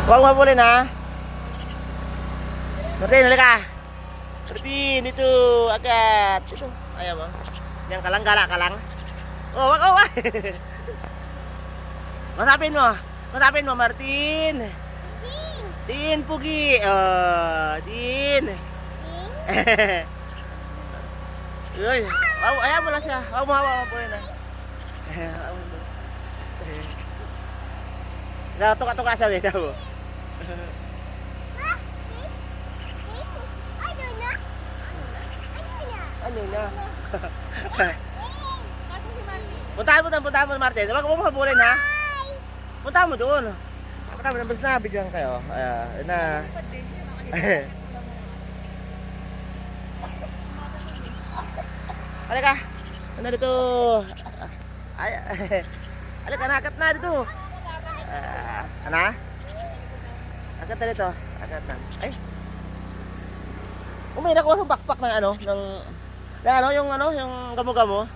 Huwag mabulin ha. Martin, halika. Martin, dito. Agad. Dito. Ayaw mo. Yan ka lang, gala ka lang. Oh, wag, oh, wag. Masapin mo. Masapin mo, Martin. Din, Pugi. Oh, Din. Uy, ayaw mo lang siya. Huwag mo hawa po yun ha. Tuka-tuka sabi daw. Ano na? Puntahan mo Martin. Huwag mo habulin ha. Puntahan mo doon. Puntahan mo na, na bigyan kayo. Ayan na. Halika. Ano dito? Ay, halika na, akat na dito. Ano? Akat na dito. Akat na. Ay. May nakuha sa backpack ng ano, yung gamo-gamo.